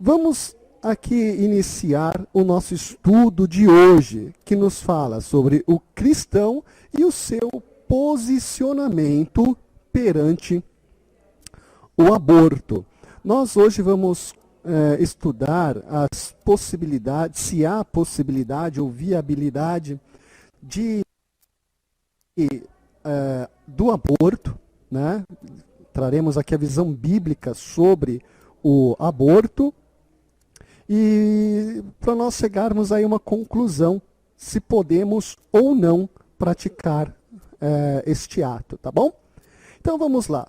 Vamos aqui iniciar o nosso estudo de hoje, que nos fala sobre o cristão e o seu posicionamento perante o aborto. Nós hoje vamos estudar as possibilidades, se há possibilidade ou viabilidade do aborto, né? Traremos aqui a visão bíblica sobre o aborto e para nós chegarmos aí a uma conclusão se podemos ou não praticar este ato, tá bom? Então vamos lá.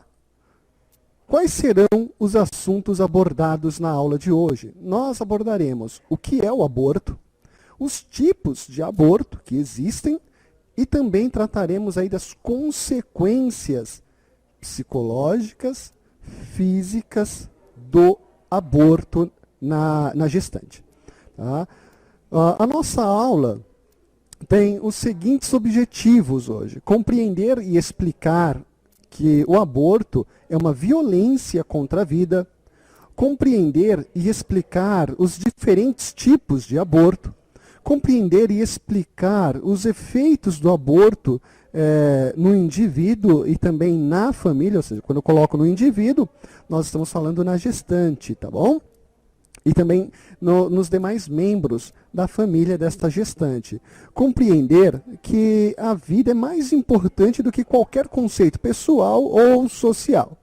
Quais serão os assuntos abordados na aula de hoje? Nós abordaremos o que é o aborto, os tipos de aborto que existem e também trataremos aí das consequências psicológicas, físicas do aborto na gestante. Tá? A nossa aula tem os seguintes objetivos hoje: compreender e explicar que o aborto é uma violência contra a vida, compreender e explicar os diferentes tipos de aborto, compreender e explicar os efeitos do aborto no indivíduo e também na família, ou seja, quando eu coloco no indivíduo, nós estamos falando na gestante, tá bom? E também nos demais membros da família desta gestante. Compreender que a vida é mais importante do que qualquer conceito pessoal ou social.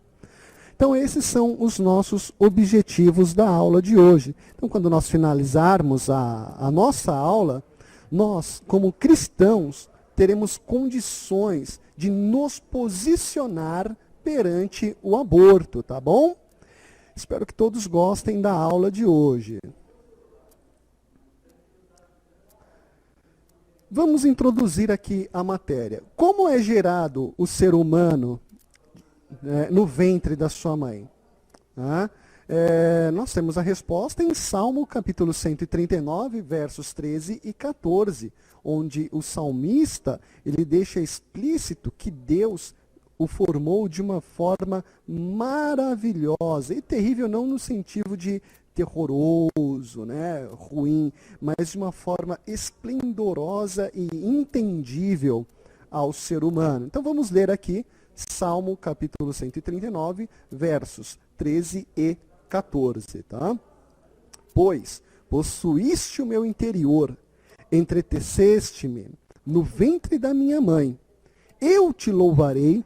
Então, esses são os nossos objetivos da aula de hoje. Então, quando nós finalizarmos a nossa aula, nós, como cristãos, teremos condições de nos posicionar perante o aborto, tá bom? Espero que todos gostem da aula de hoje. Vamos introduzir aqui a matéria. Como é gerado o ser humano no ventre da sua mãe? Nós temos a resposta em Salmo capítulo 139, versos 13 e 14, onde o salmista ele deixa explícito que Deus o formou de uma forma maravilhosa, e terrível não no sentido de terroroso, né, ruim, mas de uma forma esplendorosa e entendível ao ser humano. Então vamos ler aqui Salmo capítulo 139, versos 13 e 14. Tá? Pois possuíste o meu interior, entreteceste-me no ventre da minha mãe. Eu te louvarei,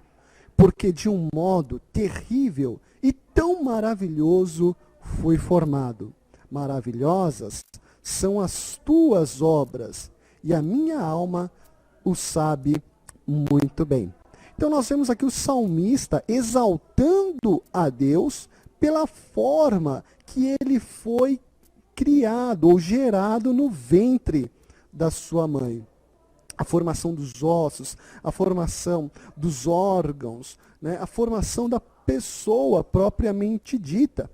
porque de um modo terrível e tão maravilhoso fui formado. Maravilhosas são as tuas obras, e a minha alma o sabe muito bem. Então nós vemos aqui o salmista exaltando a Deus pela forma que ele foi criado ou gerado no ventre da sua mãe. A formação dos ossos, a formação dos órgãos, né, a formação da pessoa propriamente dita.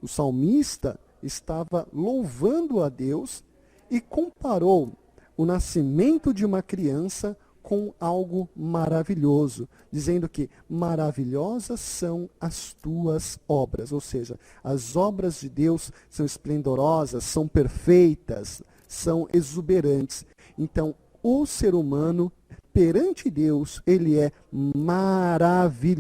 O salmista estava louvando a Deus e comparou o nascimento de uma criança com algo maravilhoso, dizendo que maravilhosas são as tuas obras, ou seja, as obras de Deus são esplendorosas, são perfeitas, são exuberantes. Então, o ser humano, perante Deus, ele é maravilhoso,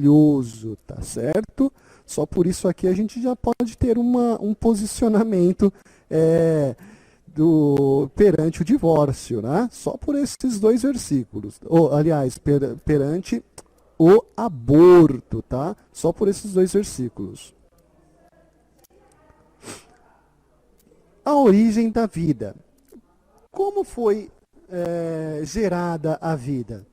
tá certo? Só por isso aqui a gente já pode ter um posicionamento perante o divórcio, né? Só por esses dois versículos. Aliás, perante o aborto, tá? Só por esses dois versículos. A origem da vida. Como foi gerada a vida?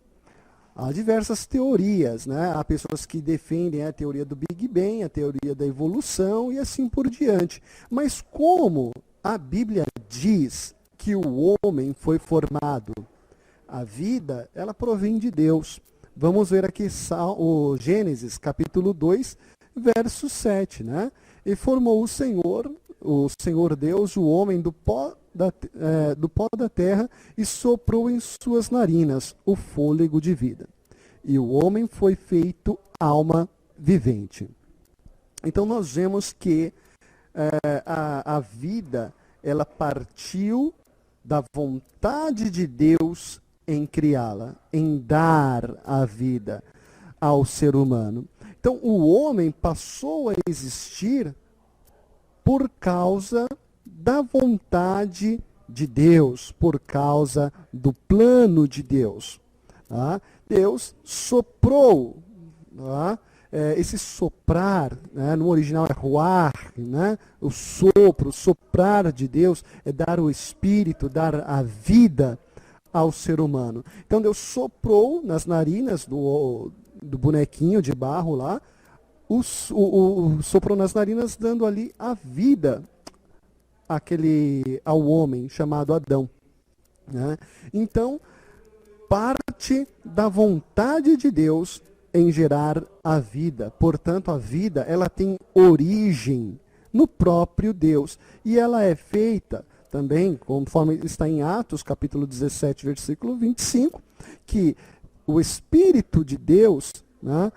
Há diversas teorias, né? Há pessoas que defendem a teoria do Big Bang, a teoria da evolução e assim por diante. Mas como a Bíblia diz que o homem foi formado, a vida, ela provém de Deus. Vamos ver aqui o Gênesis, capítulo 2, verso 7, né? E formou o Senhor Deus, o homem do pó da terra, e soprou em suas narinas o fôlego de vida. E o homem foi feito alma vivente. Então nós vemos que a vida, ela partiu da vontade de Deus em criá-la, em dar a vida ao ser humano. Então, o homem passou a existir por causa da vontade de Deus, por causa do plano de Deus. Tá? Deus soprou, tá? Esse soprar, né, no original é ruar, né, o sopro, o soprar de Deus é dar o espírito, dar a vida ao ser humano. Então Deus soprou nas narinas do bonequinho de barro lá, soprou nas narinas, dando ali a vida ao homem chamado Adão. Né? Então, parte da vontade de Deus em gerar a vida. Portanto, a vida, ela tem origem no próprio Deus. E ela é feita também, conforme está em Atos, capítulo 17, versículo 25, que o Espírito de Deus, né,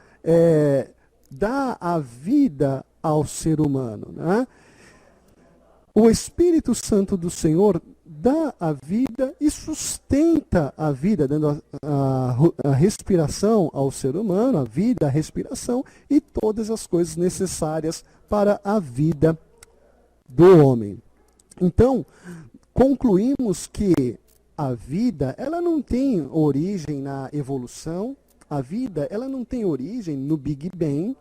dá a vida ao ser humano. Né? O Espírito Santo do Senhor dá a vida e sustenta a vida, dando a respiração ao ser humano, a vida, a respiração e todas as coisas necessárias para a vida do homem. Então, concluímos que a vida, ela não tem origem na evolução, a vida, ela não tem origem no Big Bang,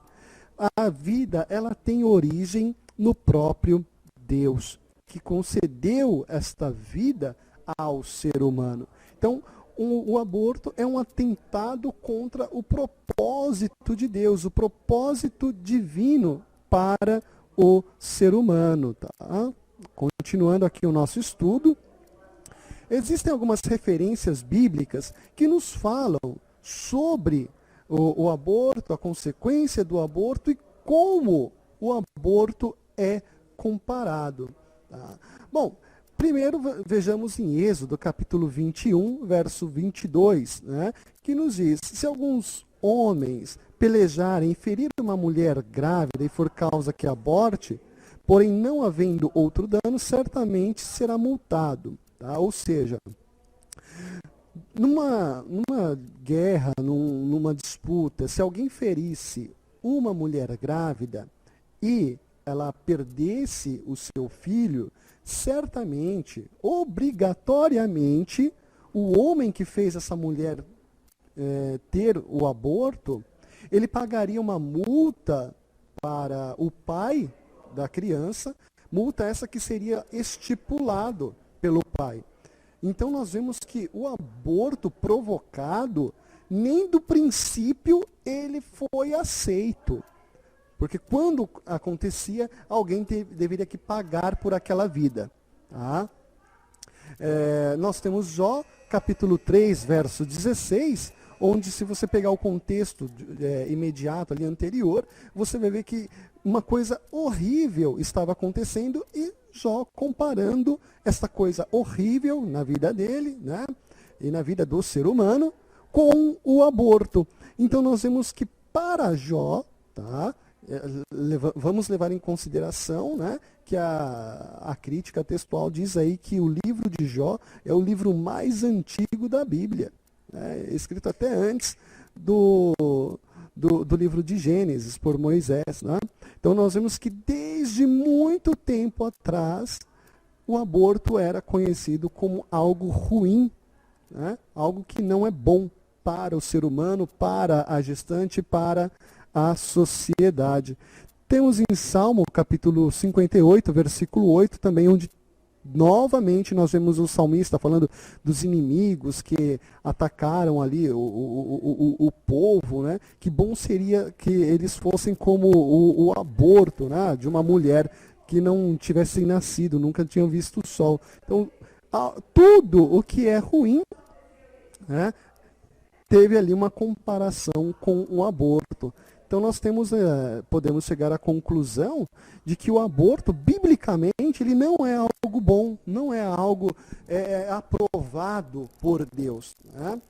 a vida, ela tem origem no próprio Deus, que concedeu esta vida ao ser humano. Então, o aborto é um atentado contra o propósito de Deus, o propósito divino para o ser humano. Tá? Continuando aqui o nosso estudo, existem algumas referências bíblicas que nos falam sobre o aborto, a consequência do aborto e como o aborto é comparado. Tá? Bom, primeiro vejamos em Êxodo, capítulo 21, verso 22, né, que nos diz: se alguns homens pelejarem e ferir uma mulher grávida e for causa que aborte, porém não havendo outro dano, certamente será multado. Tá? Ou seja, numa guerra, numa disputa, se alguém ferisse uma mulher grávida e ela perdesse o seu filho, certamente, obrigatoriamente, o homem que fez essa mulher ter o aborto, ele pagaria uma multa para o pai da criança, multa essa que seria estipulado pelo pai. Então nós vemos que o aborto provocado, nem do princípio ele foi aceito. Porque quando acontecia, alguém deveria que pagar por aquela vida. Tá? Nós temos Jó, capítulo 3, verso 16, onde se você pegar o contexto imediato ali anterior, você vai ver que uma coisa horrível estava acontecendo e Jó comparando essa coisa horrível na vida dele, né, e na vida do ser humano, com o aborto. Então nós vemos que para Jó, tá, vamos levar em consideração, né, que a crítica textual diz aí que o livro de Jó é o livro mais antigo da Bíblia, né, escrito até antes do livro de Gênesis por Moisés. Né? Então nós vemos que desde muito tempo atrás o aborto era conhecido como algo ruim, né? Algo que não é bom para o ser humano, para a gestante, para a sociedade. Temos em Salmo, capítulo 58, versículo 8, também, onde novamente nós vemos o salmista falando dos inimigos que atacaram ali o povo, né? Que bom seria que eles fossem como o aborto, né? De uma mulher que não tivesse nascido, nunca tinham visto o sol. Então, tudo o que é ruim, né, teve ali uma comparação com o aborto. Então nós podemos chegar à conclusão de que o aborto, biblicamente, ele não é algo bom, não é algo aprovado por Deus. Né?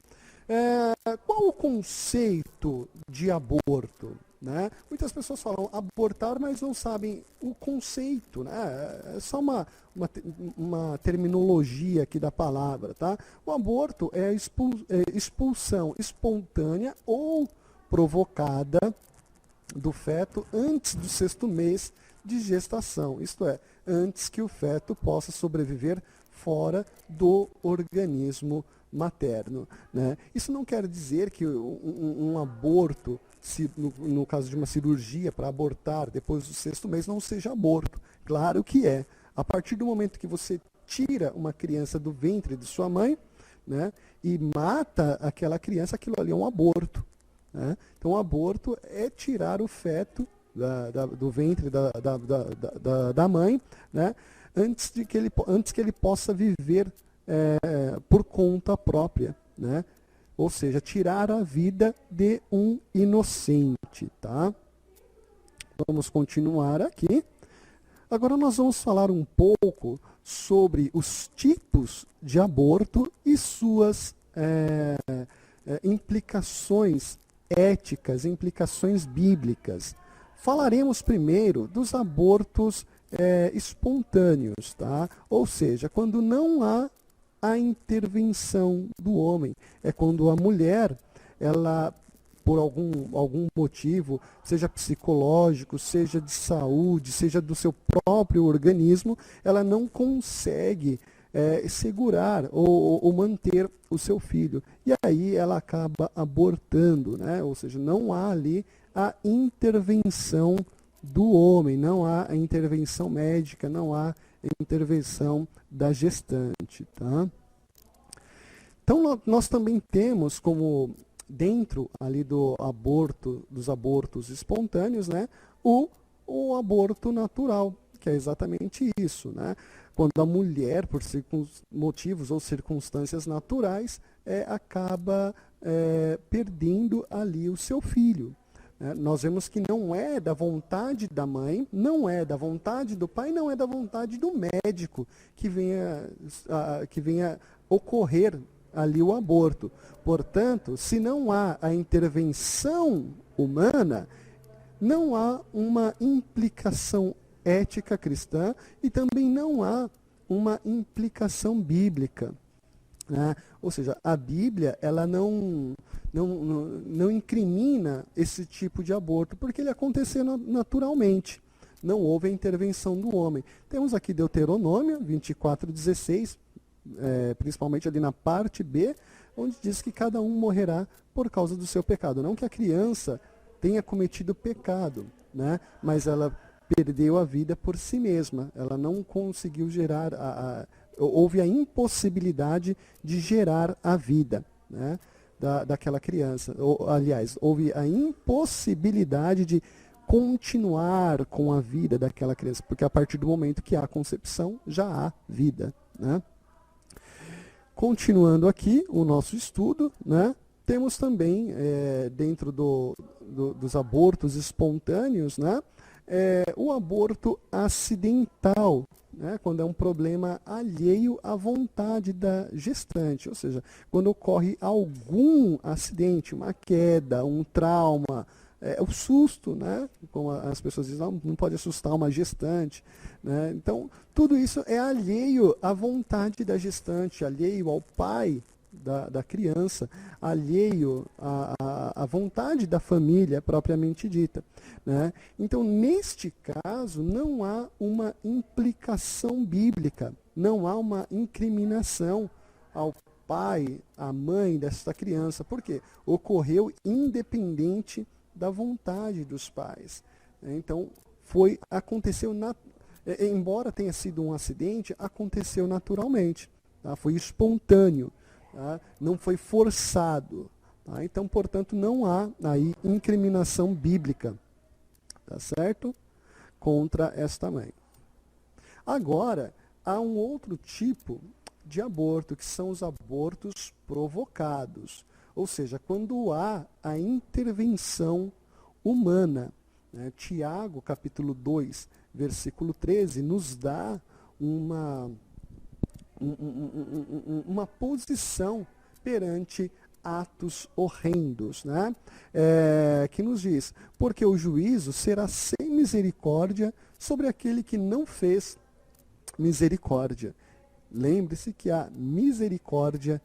Qual o conceito de aborto? né? Muitas pessoas falam abortar, mas não sabem o conceito, né? É só uma terminologia aqui da palavra, tá? O aborto é a expulsão espontânea ou provocada do feto antes do 6º mês de gestação, isto é, antes que o feto possa sobreviver fora do organismo materno, né? Isso não quer dizer que um aborto, no caso de uma cirurgia para abortar depois do 6º mês, não seja aborto. Claro que é. A partir do momento que você tira uma criança do ventre de sua mãe, né, e mata aquela criança, aquilo ali é um aborto, né? Então, o aborto é tirar o feto do ventre da mãe, né, antes que ele possa viver por conta própria, né? Ou seja, tirar a vida de um inocente, tá? Vamos continuar aqui. Agora nós vamos falar um pouco sobre os tipos de aborto e suas implicações éticas, implicações bíblicas. Falaremos primeiro dos abortos espontâneos, tá? Ou seja, quando não há a intervenção do homem. É quando a mulher, ela, por algum motivo, seja psicológico, seja de saúde, seja do seu próprio organismo, ela não consegue segurar ou manter o seu filho. E aí ela acaba abortando, né? Ou seja, não há ali a intervenção do homem, não há a intervenção médica, não há intervenção da gestante, tá? Então nós também temos como dentro ali dos abortos espontâneos, né, o aborto natural, que é exatamente isso, né? Quando a mulher, por motivos ou circunstâncias naturais, acaba perdendo ali o seu filho. Nós vemos que não é da vontade da mãe, não é da vontade do pai, não é da vontade do médico que venha ocorrer ali o aborto. Portanto, se não há a intervenção humana, não há uma implicação ética cristã e também não há uma implicação bíblica, né? Ou seja, a Bíblia ela não incrimina esse tipo de aborto, porque ele aconteceu naturalmente. Não houve a intervenção do homem. Temos aqui Deuteronômio 24:16, principalmente ali na parte B, onde diz que cada um morrerá por causa do seu pecado. Não que a criança tenha cometido pecado, né? Mas ela perdeu a vida por si mesma. Ela não conseguiu gerar, houve a impossibilidade de gerar a vida, né, daquela criança. Aliás, houve a impossibilidade de continuar com a vida daquela criança, porque a partir do momento que há concepção, já há vida, né? Continuando aqui o nosso estudo, né, temos também, dentro dos abortos espontâneos, né, o aborto acidental, né, quando é um problema alheio à vontade da gestante, ou seja, quando ocorre algum acidente, uma queda, um trauma, o susto, né, como as pessoas dizem, não pode assustar uma gestante, né? Então, tudo isso é alheio à vontade da gestante, alheio ao pai da criança, alheio à vontade da família propriamente dita, né? Então, neste caso, não há uma implicação bíblica, não há uma incriminação ao pai, à mãe desta criança. Por quê? Ocorreu independente da vontade dos pais. Então, aconteceu, embora tenha sido um acidente, aconteceu naturalmente, tá? Foi espontâneo. Tá? Não foi forçado. Tá? Então, portanto, não há aí incriminação bíblica, tá certo? Contra esta mãe. Agora, há um outro tipo de aborto, que são os abortos provocados. Ou seja, quando há a intervenção humana. Né? Tiago, capítulo 2, versículo 13, nos dá uma posição perante atos horrendos, né? Que nos diz, porque o juízo será sem misericórdia sobre aquele que não fez misericórdia. Lembre-se que a misericórdia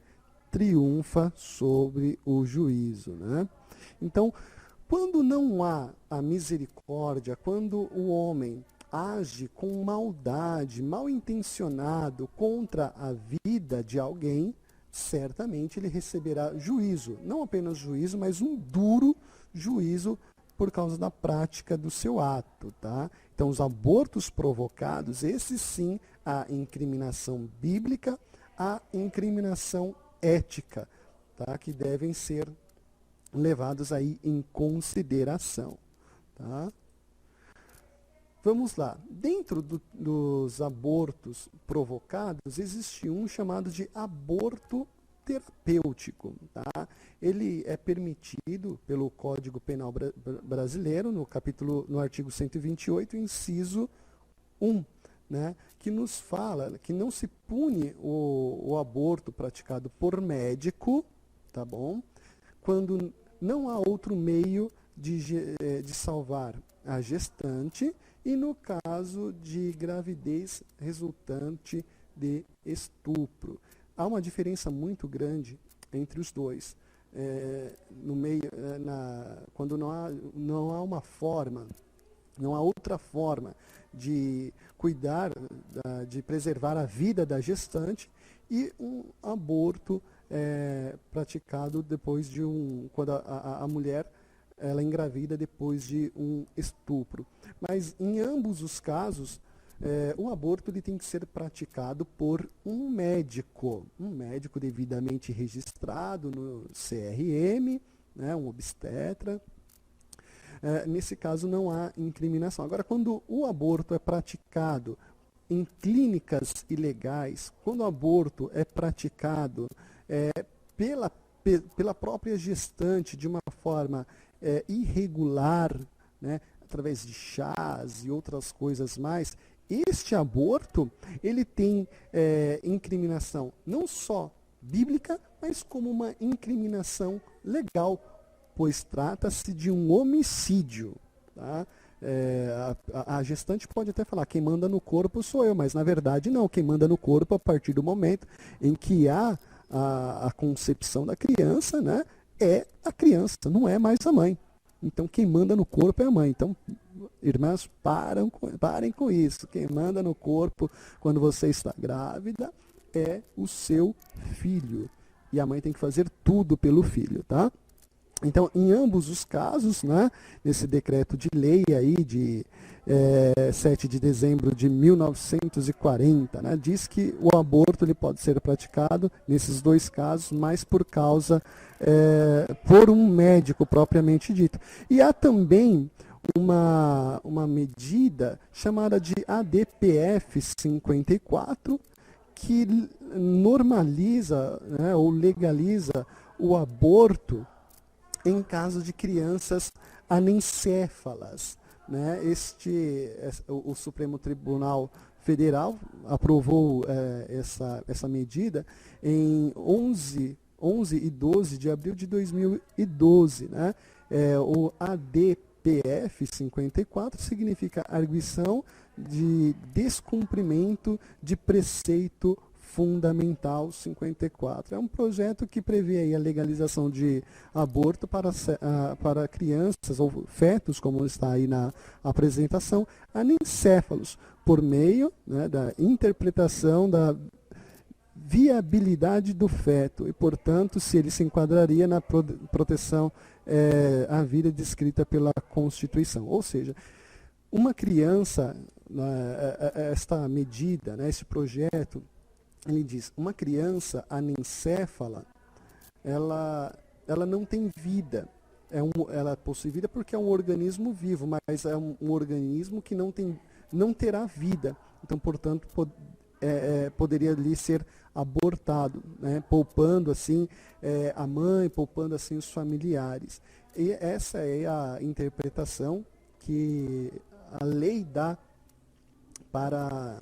triunfa sobre o juízo, né? Então, quando não há a misericórdia, quando o homem age com maldade, mal intencionado contra a vida de alguém, certamente ele receberá juízo. Não apenas juízo, mas um duro juízo por causa da prática do seu ato, tá? Então, os abortos provocados, esses sim, a incriminação bíblica, a incriminação ética, tá? Que devem ser levados aí em consideração, tá? Vamos lá. Dentro dos abortos provocados, existe um chamado de aborto terapêutico, tá? Ele é permitido pelo Código Penal brasileiro, no artigo 128, inciso 1, né? Que nos fala que não se pune o aborto praticado por médico, tá bom? Quando não há outro meio de salvar a gestante e no caso de gravidez resultante de estupro. Há uma diferença muito grande entre os dois. Quando não há uma forma, não há outra forma de cuidar, de preservar a vida da gestante e um aborto praticado depois de quando a mulher ela engravida depois de um estupro. Mas em ambos os casos, o aborto ele tem que ser praticado por um médico devidamente registrado no CRM, né, um obstetra. Nesse caso não há incriminação. Agora, quando o aborto é praticado em clínicas ilegais, quando o aborto é praticado pela própria gestante de uma forma irregular, né, através de chás e outras coisas mais, este aborto ele tem incriminação não só bíblica, mas como uma incriminação legal, pois trata-se de um homicídio. Tá? A gestante pode até falar, quem manda no corpo sou eu, mas na verdade não, quem manda no corpo a partir do momento em que há a concepção da criança, né, é a criança, não é mais a mãe. Então quem manda no corpo é a mãe. Então, irmãs, parem com isso. Quem manda no corpo quando você está grávida é o seu filho. E a mãe tem que fazer tudo pelo filho, tá? Então, em ambos os casos, né, nesse decreto de lei aí de 7 de dezembro de 1940, né, diz que o aborto ele pode ser praticado nesses dois casos, mas por um médico propriamente dito. E há também uma medida chamada de ADPF 54, que normaliza, né, ou legaliza o aborto em caso de crianças anencéfalas. Né? O Supremo Tribunal Federal aprovou essa medida em 11 e 12 de abril de 2012. Né? O ADPF 54 significa arguição de descumprimento de preceito fundamental 54. É um projeto que prevê aí a legalização de aborto para crianças ou fetos, como está aí na apresentação, anencéfalos, por meio, né, da interpretação da viabilidade do feto e, portanto, se ele se enquadraria na proteção à vida descrita pela Constituição. Ou seja, uma criança, esta medida, né, esse projeto, ele diz, uma criança anencéfala, ela não tem vida. Ela possui vida porque é um organismo vivo, mas é um organismo que não terá vida. Então, portanto, poderia ali ser abortado, né? Poupando assim a mãe, poupando assim os familiares. E essa é a interpretação que a lei dá para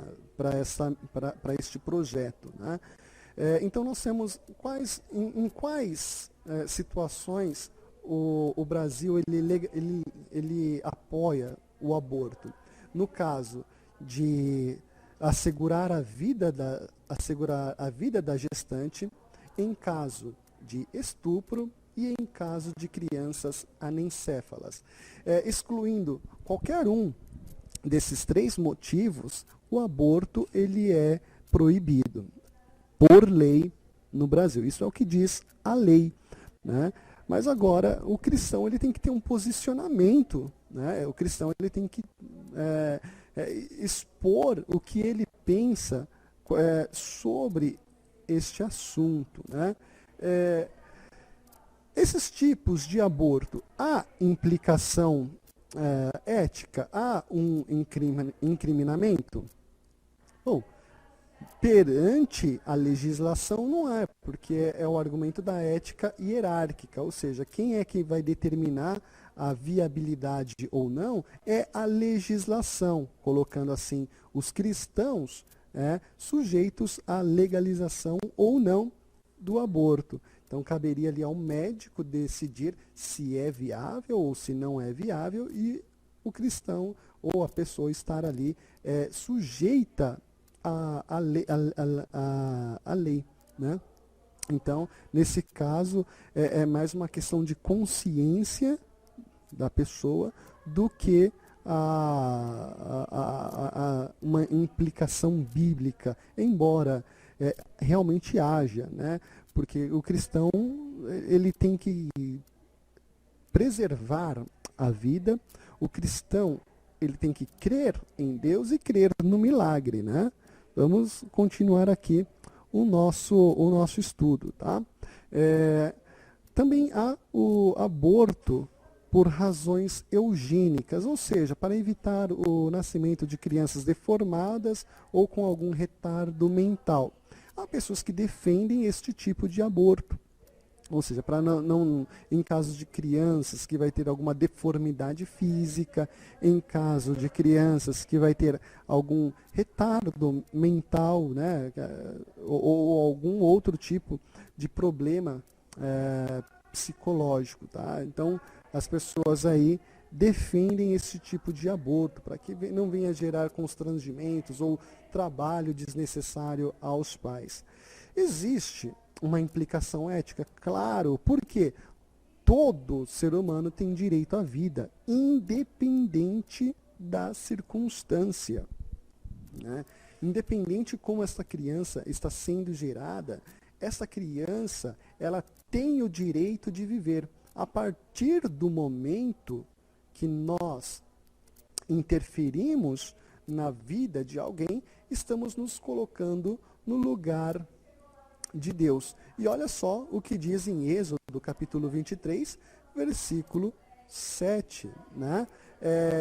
este projeto. Né? Então nós temos em quais situações o Brasil ele apoia o aborto. No caso de assegurar a vida da gestante, em caso de estupro e em caso de crianças anencéfalas. Excluindo qualquer um desses 3 motivos, o aborto ele é proibido por lei no Brasil. Isso é o que diz a lei, né? Mas agora o cristão ele tem que ter um posicionamento, né? O cristão ele tem que expor o que ele pensa sobre este assunto, né? Esses tipos de aborto, há implicação ética, há um incriminamento? Bom, perante a legislação não é, porque é o argumento da ética hierárquica, ou seja, quem é que vai determinar a viabilidade ou não é a legislação, colocando assim os cristãos sujeitos à legalização ou não do aborto. Então caberia ali ao médico decidir se é viável ou se não é viável e o cristão ou a pessoa estar ali sujeita à lei, né? Então, nesse caso, é mais uma questão de consciência da pessoa do que uma implicação bíblica, embora realmente haja, né? Porque o cristão ele tem que preservar a vida, o cristão ele tem que crer em Deus e crer no milagre, né? Vamos continuar aqui o nosso estudo, tá? Também há o aborto por razões eugênicas, ou seja, para evitar o nascimento de crianças deformadas ou com algum retardo mental. Há pessoas que defendem este tipo de aborto, ou seja, para não em casos de crianças que vai ter alguma deformidade física, em caso de crianças que vai ter algum retardo mental, né, ou algum outro tipo de problema psicológico, tá? Então, as pessoas aí defendem esse tipo de aborto, para que não venha gerar constrangimentos ou trabalho desnecessário aos pais. Existe uma implicação ética? Claro, porque todo ser humano tem direito à vida, independente da circunstância, né? Independente como essa criança está sendo gerada, essa criança ela tem o direito de viver. A partir do momento que nós interferimos na vida de alguém, estamos nos colocando no lugar de Deus. E olha só o que diz em Êxodo, capítulo 23, versículo 7, né?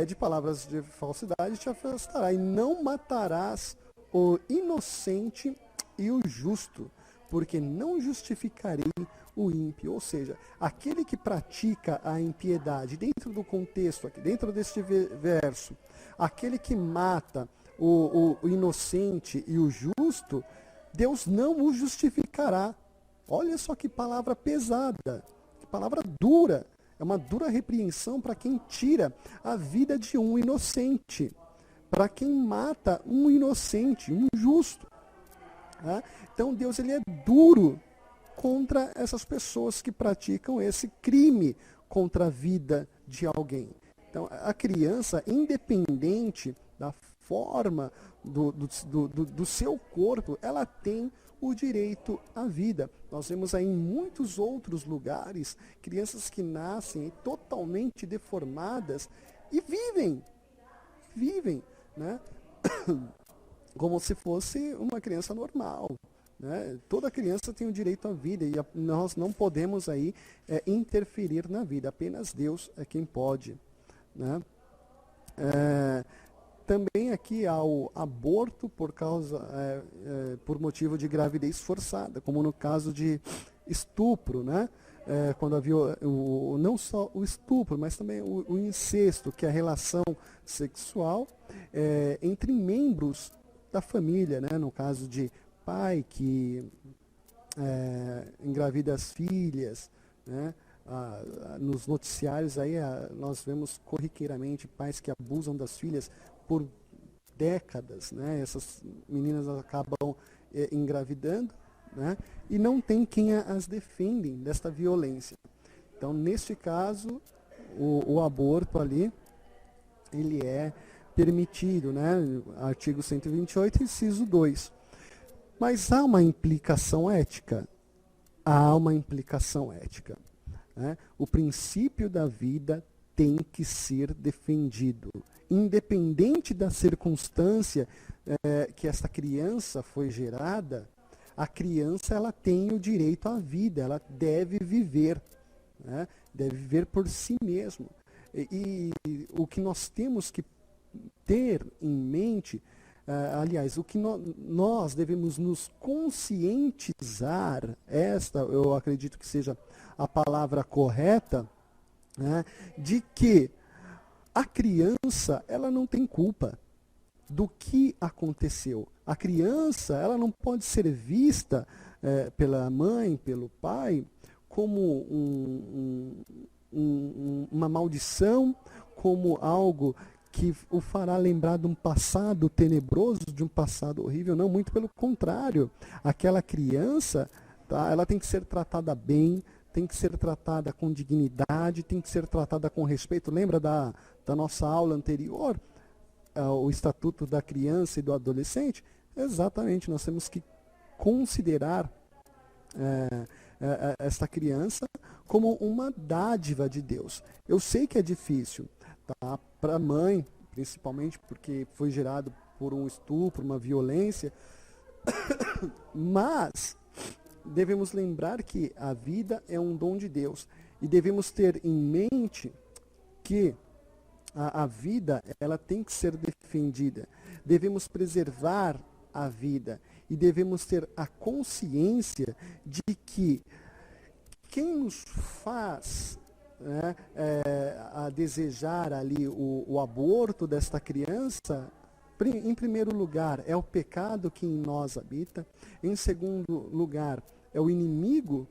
De palavras de falsidade te afastará, e não matarás o inocente e o justo, porque não justificarei o ímpio. Ou seja, aquele que pratica a impiedade, dentro do contexto, aqui dentro deste verso, aquele que mata o inocente e o justo, Deus não o justificará. Olha só que palavra pesada, que palavra dura. É uma dura repreensão para quem tira a vida de um inocente, para quem mata um inocente, um justo. Tá? Então Deus ele é duro contra essas pessoas que praticam esse crime contra a vida de alguém. Então a criança, independente da forma do seu corpo, ela tem o direito à vida. Nós vemos aí em muitos outros lugares crianças que nascem totalmente deformadas e vivem, né? Como se fosse uma criança normal, né? Toda criança tem o direito à vida e nós não podemos aí interferir na vida, apenas Deus é quem pode, né? Também aqui há o aborto por motivo de gravidez forçada, como no caso de estupro, né? Quando havia não só o estupro, mas também o incesto, que é a relação sexual entre membros da família, né? No caso de pai que engravida as filhas, né? Nos noticiários aí nós vemos corriqueiramente pais que abusam das filhas por décadas, né? Essas meninas acabam engravidando, né? E não tem quem as defendem desta violência. Então, neste caso, o aborto ali, ele é permitido, né? Artigo 128, inciso 2. Mas há uma implicação ética? Há uma implicação ética. Né? O princípio da vida tem que ser defendido. Independente da circunstância que essa criança foi gerada, a criança ela tem o direito à vida, ela deve viver, né? Deve viver por si mesma. E o que nós temos que ter em mente, aliás, o que nós devemos nos conscientizar, esta eu acredito que seja a palavra correta, né, de que a criança ela não tem culpa do que aconteceu. A criança ela não pode ser vista pela mãe, pelo pai, como uma maldição, como algo que o fará lembrar de um passado tenebroso, de um passado horrível. Não, muito pelo contrário. Aquela criança, tá, ela tem que ser tratada bem, tem que ser tratada com dignidade, tem que ser tratada com respeito. Lembra da nossa aula anterior, o Estatuto da Criança e do Adolescente? Exatamente, nós temos que considerar esta criança como uma dádiva de Deus. Eu sei que é difícil, tá? Para a mãe, principalmente porque foi gerado por um estupro, uma violência, mas devemos lembrar que a vida é um dom de Deus e devemos ter em mente que a vida ela tem que ser defendida. Devemos preservar a vida e devemos ter a consciência de que quem nos faz, né, a desejar ali o aborto desta criança, em primeiro lugar, é o pecado que em nós habita. Em segundo lugar, é o inimigo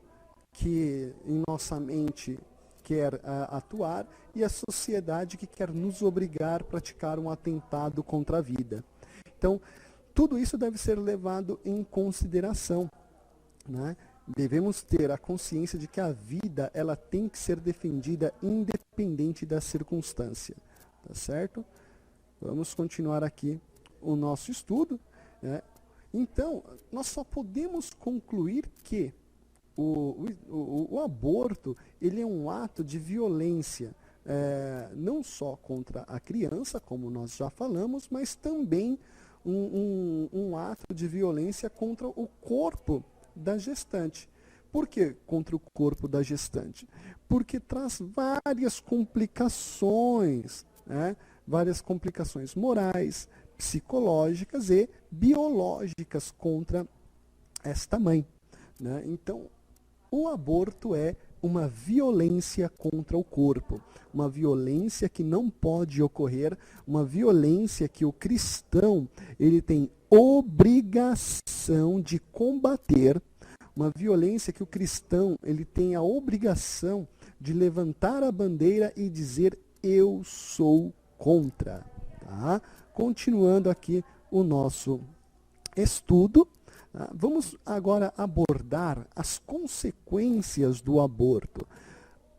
que em nossa mente quer atuar, e a sociedade que quer nos obrigar a praticar um atentado contra a vida. Então, tudo isso deve ser levado em consideração, né? Devemos ter a consciência de que a vida ela tem que ser defendida independente da circunstância, tá certo? Vamos continuar aqui o nosso estudo, né? Então, nós só podemos concluir que o aborto ele é um ato de violência, não só contra a criança, como nós já falamos, mas também um ato de violência contra o corpo da gestante. Por que contra o corpo da gestante? Porque traz várias complicações, né? Várias complicações morais, psicológicas e biológicas contra esta mãe, né? Então, o aborto é uma violência contra o corpo, uma violência que não pode ocorrer, uma violência que o cristão ele tem obrigação de combater, uma violência que o cristão ele tem a obrigação de levantar a bandeira e dizer eu sou contra. Tá? Continuando aqui o nosso estudo, vamos agora abordar as consequências do aborto.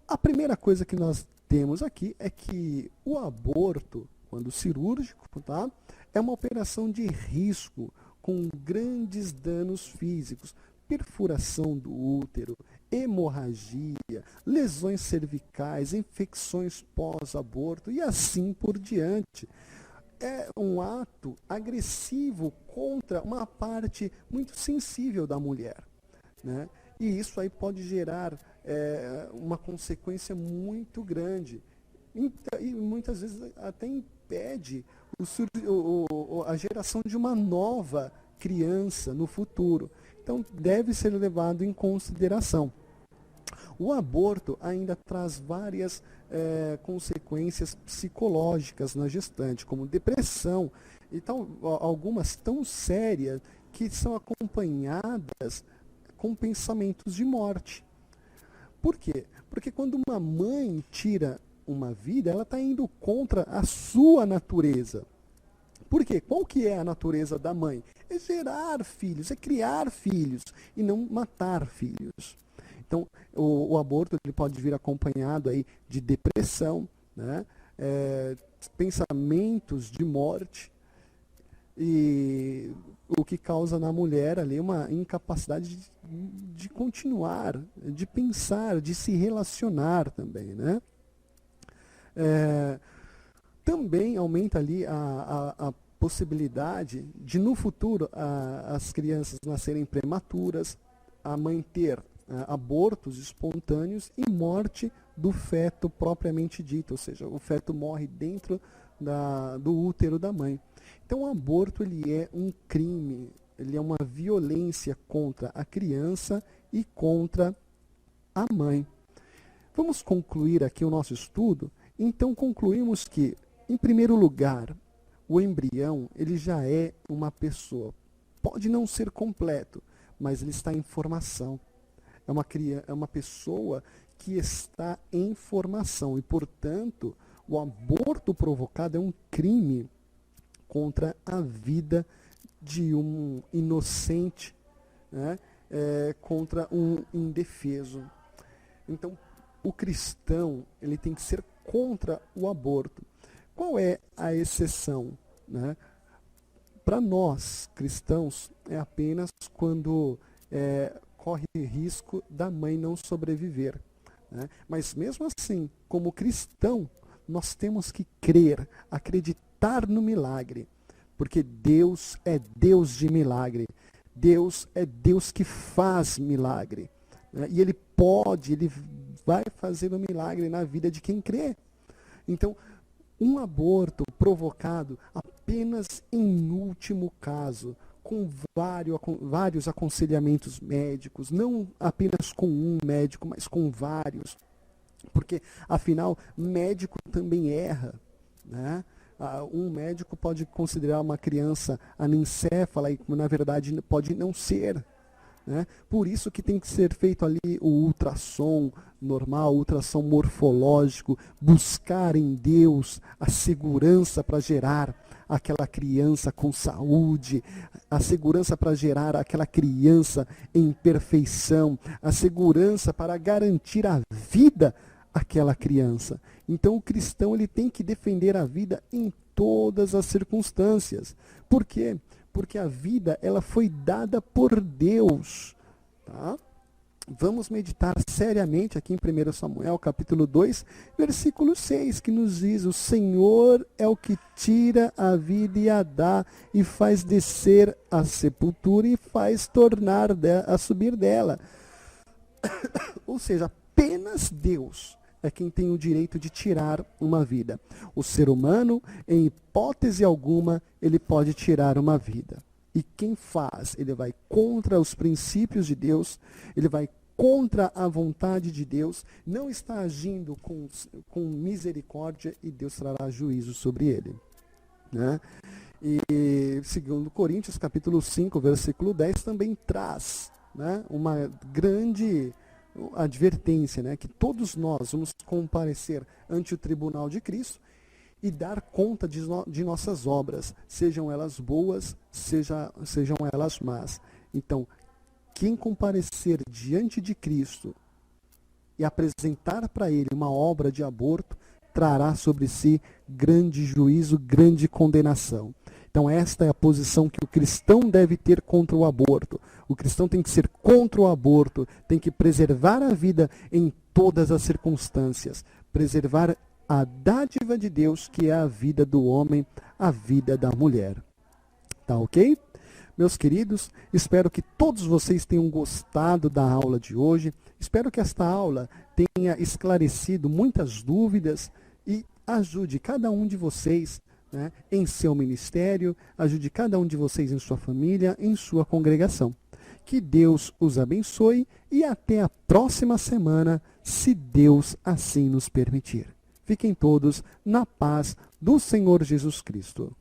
A primeira coisa que nós temos aqui é que o aborto, quando cirúrgico, tá, é uma operação de risco com grandes danos físicos, perfuração do útero, hemorragia, lesões cervicais, infecções pós-aborto e assim por diante. É um ato agressivo contra uma parte muito sensível da mulher, né? E isso aí pode gerar uma consequência muito grande. E muitas vezes até impede a geração de uma nova criança no futuro. Então, deve ser levado em consideração. O aborto ainda traz várias consequências psicológicas na gestante, como depressão, e algumas tão sérias que são acompanhadas com pensamentos de morte. Por quê? Porque quando uma mãe tira uma vida, ela está indo contra a sua natureza. Por quê? Qual que é a natureza da mãe? É gerar filhos, é criar filhos e não matar filhos. Então, o aborto ele pode vir acompanhado aí de depressão, né? Pensamentos de morte, e o que causa na mulher ali uma incapacidade de continuar, de pensar, de se relacionar também, né? Também aumenta ali a possibilidade de, no futuro, as crianças nascerem prematuras, a mãe ter abortos espontâneos e morte do feto propriamente dito, ou seja, o feto morre dentro do útero da mãe. Então, o aborto ele é um crime, ele é uma violência contra a criança e contra a mãe. Vamos concluir aqui o nosso estudo. Então, concluímos que, em primeiro lugar, o embrião ele já é uma pessoa. Pode não ser completo, mas ele está em formação. É uma pessoa que está em formação e, portanto, o aborto provocado é um crime contra a vida de um inocente, né? Contra um indefeso. Então, o cristão ele tem que ser contra o aborto. Qual é a exceção, né? Para nós, cristãos, é apenas quando corre risco da mãe não sobreviver, né? Mas mesmo assim, como cristão, nós temos que crer, acreditar no milagre, porque Deus é Deus de milagre. Deus é Deus que faz milagre, né? E Ele vai fazer um milagre na vida de quem crê. Então, um aborto provocado apenas em último caso, com vários aconselhamentos médicos, não apenas com um médico, mas com vários, porque, afinal, médico também erra, né? Um médico pode considerar uma criança anencéfala e, na verdade, pode não ser, né? Por isso que tem que ser feito ali o ultrassom normal, o ultrassom morfológico, buscar em Deus a segurança para gerar aquela criança com saúde, a segurança para gerar aquela criança em perfeição, a segurança para garantir a vida àquela criança. Então o cristão ele tem que defender a vida em todas as circunstâncias. Por quê? Porque a vida ela foi dada por Deus. Tá? Vamos meditar seriamente aqui em 1 Samuel, capítulo 2, versículo 6, que nos diz: o Senhor é o que tira a vida e a dá, e faz descer a sepultura e faz tornar a subir dela. Ou seja, apenas Deus é quem tem o direito de tirar uma vida. O ser humano, em hipótese alguma, ele pode tirar uma vida. E quem faz? Ele vai contra os princípios de Deus, ele vai contra a vontade de Deus, não está agindo com misericórdia e Deus trará juízo sobre ele. Né? E 2 Coríntios, capítulo 5, versículo 10, também traz, né, uma grande advertência, né, que todos nós vamos comparecer ante o tribunal de Cristo e dar conta de nossas obras, sejam elas boas, sejam elas más. Então, quem comparecer diante de Cristo e apresentar para ele uma obra de aborto, trará sobre si grande juízo, grande condenação. Então esta é a posição que o cristão deve ter contra o aborto. O cristão tem que ser contra o aborto, tem que preservar a vida em todas as circunstâncias, preservar a dádiva de Deus, que é a vida do homem, a vida da mulher. Tá ok? Meus queridos, espero que todos vocês tenham gostado da aula de hoje. Espero que esta aula tenha esclarecido muitas dúvidas e ajude cada um de vocês, né, em seu ministério, ajude cada um de vocês em sua família, em sua congregação. Que Deus os abençoe e até a próxima semana, se Deus assim nos permitir. Fiquem todos na paz do Senhor Jesus Cristo.